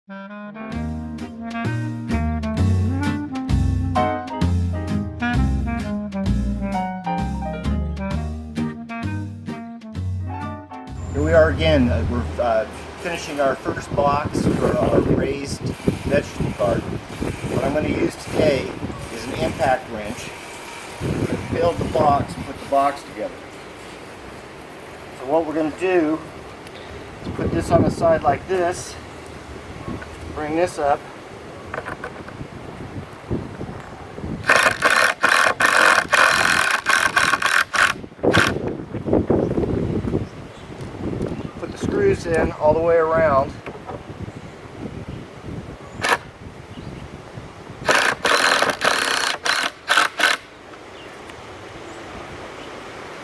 Here we are again. We're finishing our first box for our raised vegetable garden. What I'm going to use today is an impact wrench to build the box and put the box together. So what we're going to do is put this on the side like this, bring this up, put the screws in all the way around.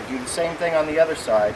Do the same thing on the other side.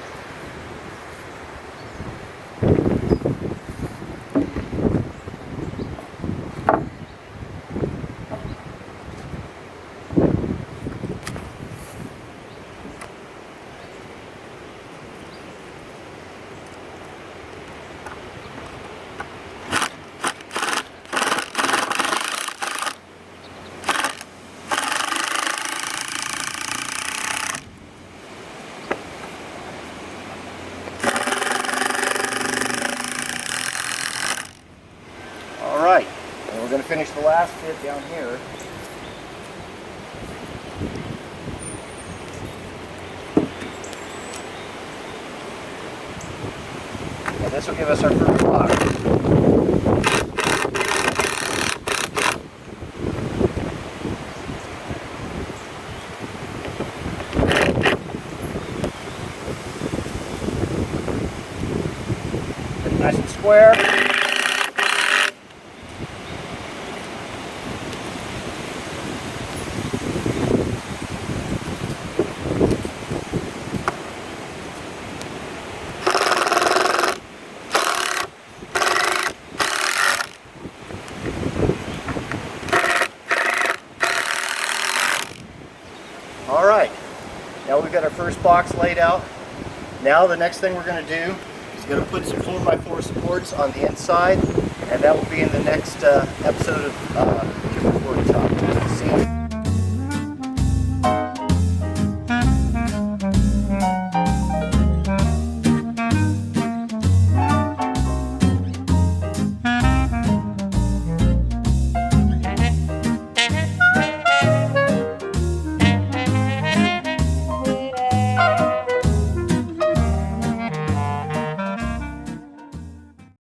Alright, and we're going to finish the last fit down here. And this will give us our first box. Get it nice and square. Alright, now we've got our first box laid out. Now the next thing we're going to do is going to put some 4x4 supports on the inside, and that will be in the next episode of